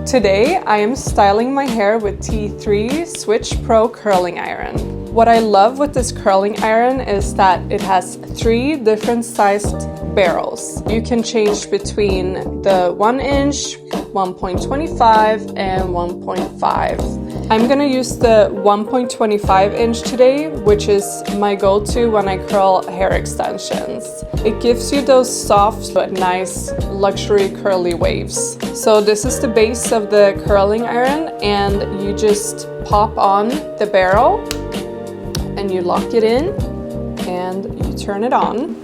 Today, I am styling my hair with T3 Switch Pro curling iron. What I love with this curling iron is that it has 3 different sized barrels. You can change between the 1 inch, 1.25 and 1.5. I'm gonna use the 1.25 inch today, which is my go-to when I curl hair extensions. It gives you those soft but nice luxury curly waves. So this is the base of the curling iron, and you just pop on the barrel and you lock it in and you turn it on.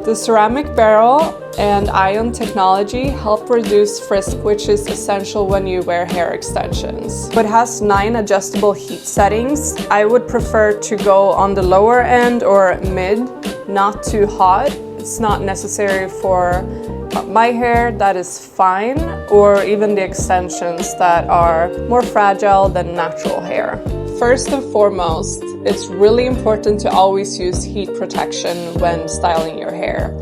The ceramic barrel and ion technology help reduce frisk, which is essential when you wear hair extensions. It has 9 adjustable heat settings. I would prefer to go on the lower end or mid, not too hot. It's not necessary for my hair, that is fine, or even the extensions that are more fragile than natural hair. First and foremost, it's really important to always use heat protection when styling your hair.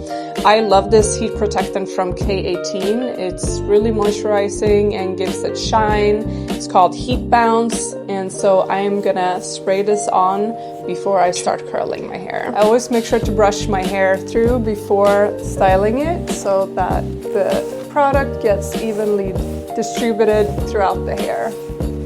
I love this heat protectant from K18. It's really moisturizing and gives it shine. It's called Heat Bounce, and so I'm gonna spray this on before I start curling my hair. I always make sure to brush my hair through before styling it so that the product gets evenly distributed throughout the hair.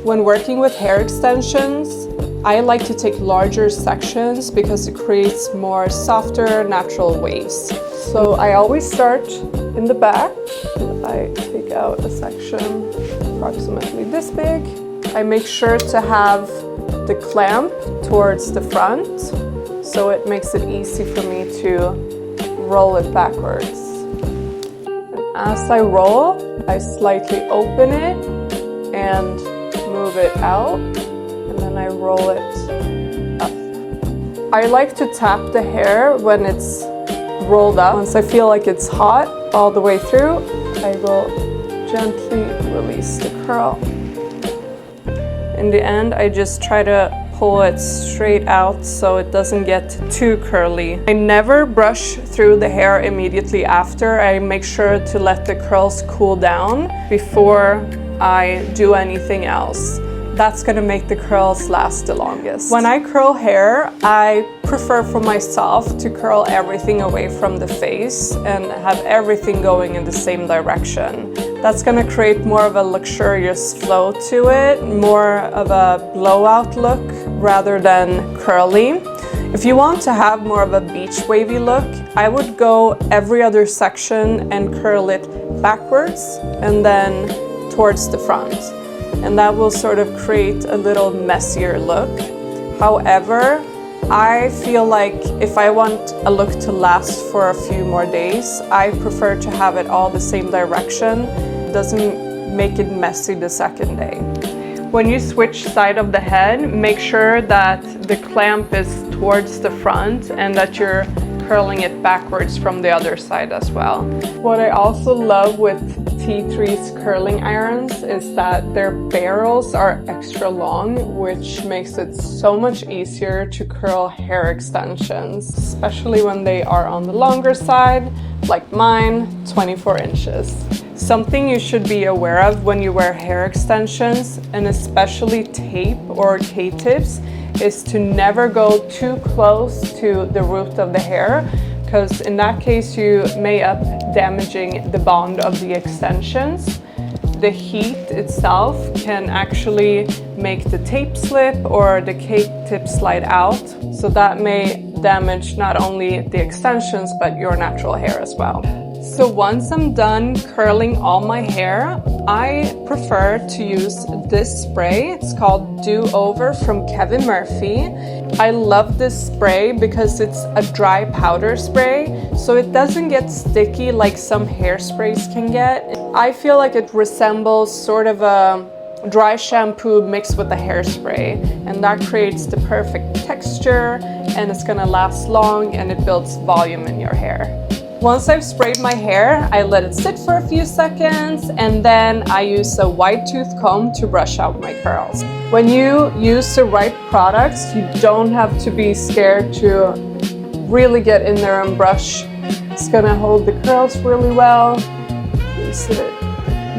When working with hair extensions, I like to take larger sections because it creates more softer, natural waves. So I always start in the back. I take out a section approximately this big. I make sure to have the clamp towards the front, so it makes it easy for me to roll it backwards. And as I roll, I slightly open it and move it out, and then I roll it up. I like to tap the hair when it's rolled up. Once I feel like it's hot all the way through, I will gently release the curl. In the end, I just try to pull it straight out so it doesn't get too curly. I never brush through the hair immediately after. I make sure to let the curls cool down before I do anything else. That's gonna make the curls last the longest. When I curl hair, I prefer for myself to curl everything away from the face and have everything going in the same direction. That's gonna create more of a luxurious flow to it, more of a blowout look rather than curly. If you want to have more of a beach wavy look, I would go every other section and curl it backwards and then towards the front. And that will sort of create a little messier look. However, I feel like if I want a look to last for a few more days, I prefer to have it all the same direction. It doesn't make it messy the second day. When you switch side of the head, make sure that the clamp is towards the front and that you're curling it backwards from the other side as well. What I also love with T3's curling irons is that their barrels are extra long, which makes it so much easier to curl hair extensions, especially when they are on the longer side, like mine, 24 inches. Something you should be aware of when you wear hair extensions, and especially tape or K-tips, is to never go too close to the root of the hair, because in that case you may up damaging the bond of the extensions. The heat itself can actually make the tape slip or the K-tip slide out, so that may damage not only the extensions but your natural hair as well. So once I'm done curling all my hair, I prefer to use this spray. It's called Do Over from Kevin Murphy. I love this spray because it's a dry powder spray, so it doesn't get sticky like some hairsprays can get. I feel like it resembles sort of a dry shampoo mixed with a hairspray, and that creates the perfect texture, and it's gonna last long and it builds volume in your hair. Once I've sprayed my hair, I let it sit for a few seconds, and then I use a wide tooth comb to brush out my curls. When you use the right products, you don't have to be scared to really get in there and brush. It's gonna hold the curls really well. Use it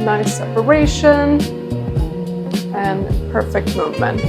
Nice separation and perfect movement.